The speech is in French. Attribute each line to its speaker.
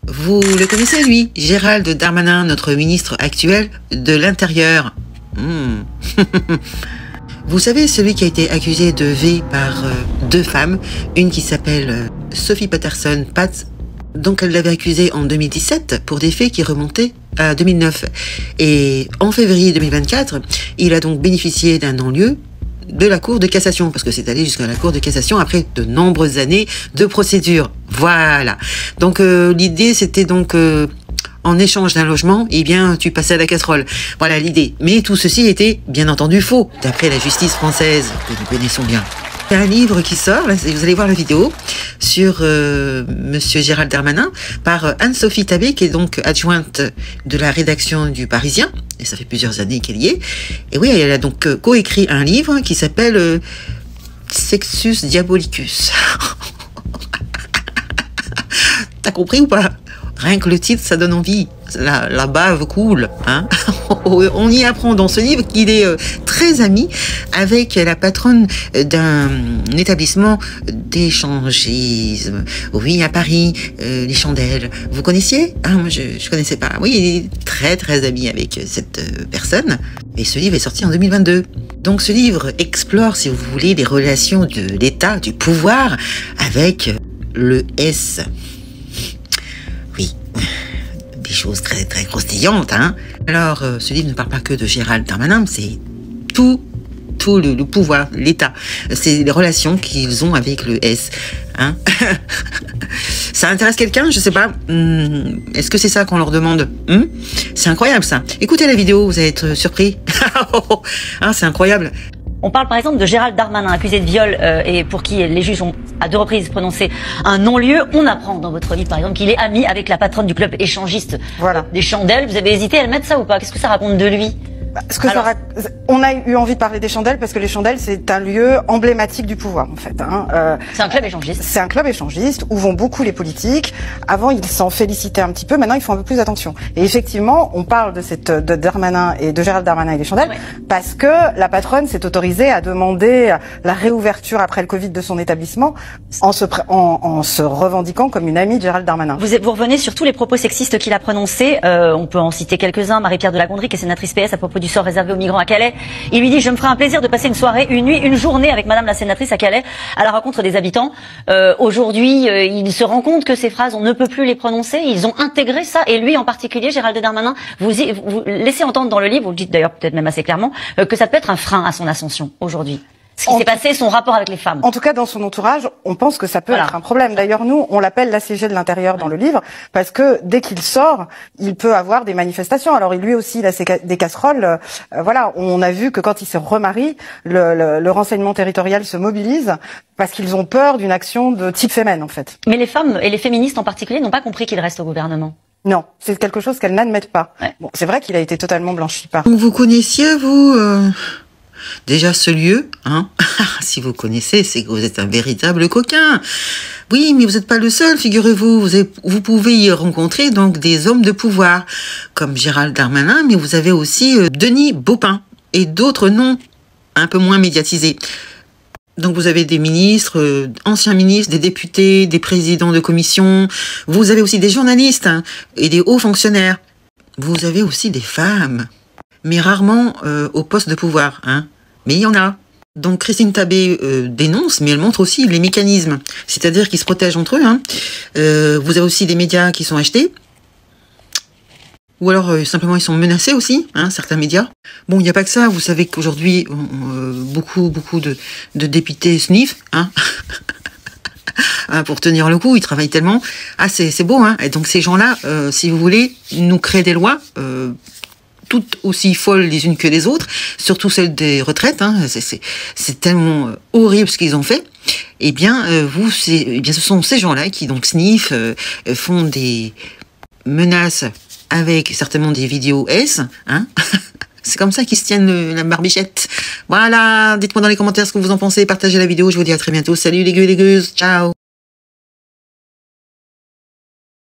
Speaker 1: Vous le connaissez, lui, Gérald Darmanin, notre ministre actuel de l'Intérieur. Vous savez, celui qui a été accusé de V par deux femmes, une qui s'appelle Sophie Patterson, Pat. Donc elle l'avait accusé en 2017 pour des faits qui remontaient à 2009. Et en février 2024, il a donc bénéficié d'un non-lieu de la Cour de cassation, parce que c'est allé jusqu'à la Cour de cassation après de nombreuses années de procédure. Voilà. Donc l'idée, c'était donc en échange d'un logement, eh bien, tu passais à la casserole. Voilà l'idée. Mais tout ceci était bien entendu faux, d'après la justice française que nous connaissons bien. Il y a un livre qui sort, là, vous allez voir la vidéo, sur Monsieur Gérald Darmanin, par Anne-Sophie Tabé, qui est donc adjointe de la rédaction du Parisien, et ça fait plusieurs années qu'elle y est. Et oui, elle a donc coécrit un livre qui s'appelle Sexus Diabolicus. T'as compris ou pas? Rien que le titre, ça donne envie. La bave coule, hein. On y apprend dans ce livre qu'il est très ami avec la patronne d'un établissement d'échangisme. Oui, à Paris, les Chandelles. Vous connaissiez? Ah, moi, je connaissais pas. Oui, il est très très ami avec cette personne. Et ce livre est sorti en 2022. Donc ce livre explore, si vous voulez, les relations de l'État, du pouvoir, avec le S. Oui, des choses très très croustillantes, hein. Alors, ce livre ne parle pas que de Gérald Darmanin, c'est tout le pouvoir, l'État. C'est les relations qu'ils ont avec le S, hein. Ça intéresse quelqu'un? Je sais pas. Est-ce que c'est ça qu'on leur demande? C'est incroyable ça. Écoutez la vidéo, vous allez être surpris. Ah, c'est incroyable.
Speaker 2: On parle par exemple de Gérald Darmanin, accusé de viol et pour qui les juges ont à 2 reprises prononcé un non-lieu. On apprend dans votre livre par exemple qu'il est ami avec la patronne du club échangiste des Chandelles. Vous avez hésité à le mettre ça ou pas? Qu'est-ce que ça raconte de lui?
Speaker 3: On a eu envie de parler des Chandelles parce que les Chandelles, c'est un lieu emblématique du pouvoir, en fait. Hein.
Speaker 2: C'est un club échangiste.
Speaker 3: C'est un club échangiste où vont beaucoup les politiques. Avant, ils s'en félicitaient un petit peu. Maintenant, ils font un peu plus attention. Et effectivement, on parle de Darmanin et de Gérald Darmanin et des Chandelles parce que la patronne s'est autorisée à demander la réouverture après le Covid de son établissement en se revendiquant comme une amie de Gérald Darmanin.
Speaker 2: Vous revenez sur tous les propos sexistes qu'il a prononcés. On peut en citer quelques-uns. Marie-Pierre de la Gondry, qui est sénatrice PS, à propos du sort réservé aux migrants à Calais. Il lui dit: je me ferai un plaisir de passer une soirée, une nuit, une journée avec madame la sénatrice à Calais, à la rencontre des habitants. Aujourd'hui, il se rend compte que ces phrases, on ne peut plus les prononcer. Ils ont intégré ça, et lui en particulier, Gérald Darmanin, vous laissez entendre dans le livre, vous le dites d'ailleurs peut-être même assez clairement, que ça peut être un frein à son ascension aujourd'hui. Ce qui s'est passé, son rapport avec les femmes.
Speaker 3: En tout cas, dans son entourage, on pense que ça peut être un problème. D'ailleurs, nous, on l'appelle l'ACG de l'intérieur dans le livre, parce que dès qu'il sort, il peut avoir des manifestations. Alors, lui aussi, il a des casseroles. Voilà, on a vu que quand il se remarie, le renseignement territorial se mobilise, parce qu'ils ont peur d'une action de type féminin, en fait.
Speaker 2: Mais les femmes, et les féministes en particulier, n'ont pas compris qu'il reste au gouvernement.
Speaker 3: Non, c'est quelque chose qu'elles n'admettent pas. Bon, c'est vrai qu'il a été totalement blanchi par...
Speaker 1: Vous connaissiez, vous déjà ce lieu, hein? Si vous connaissez, c'est que vous êtes un véritable coquin. Oui, mais vous n'êtes pas le seul, figurez-vous. Vous pouvez y rencontrer donc des hommes de pouvoir, comme Gérald Darmanin, mais vous avez aussi Denis Baupin et d'autres noms un peu moins médiatisés. Donc vous avez des ministres, anciens ministres, des députés, des présidents de commission. Vous avez aussi des journalistes et des hauts fonctionnaires. Vous avez aussi des femmes, mais rarement au poste de pouvoir, hein. Mais il y en a. Donc Christine Tabé dénonce, mais elle montre aussi les mécanismes. C'est-à-dire qu'ils se protègent entre eux, hein. Vous avez aussi des médias qui sont achetés. Ou alors simplement ils sont menacés aussi, hein, certains médias. Bon, il n'y a pas que ça. Vous savez qu'aujourd'hui, beaucoup de députés sniffent, hein. Pour tenir le coup, ils travaillent tellement. Ah, c'est beau, hein. Et donc ces gens-là, si vous voulez, nous créent des lois toutes aussi folles les unes que les autres, surtout celles des retraites, hein. C'est tellement horrible ce qu'ils ont fait. Eh bien, ce sont ces gens-là qui donc sniffent, font des menaces avec certainement des vidéos S, hein. C'est comme ça qu'ils se tiennent la barbichette. Voilà, dites-moi dans les commentaires ce que vous en pensez, partagez la vidéo, je vous dis à très bientôt. Salut les gueux, ciao.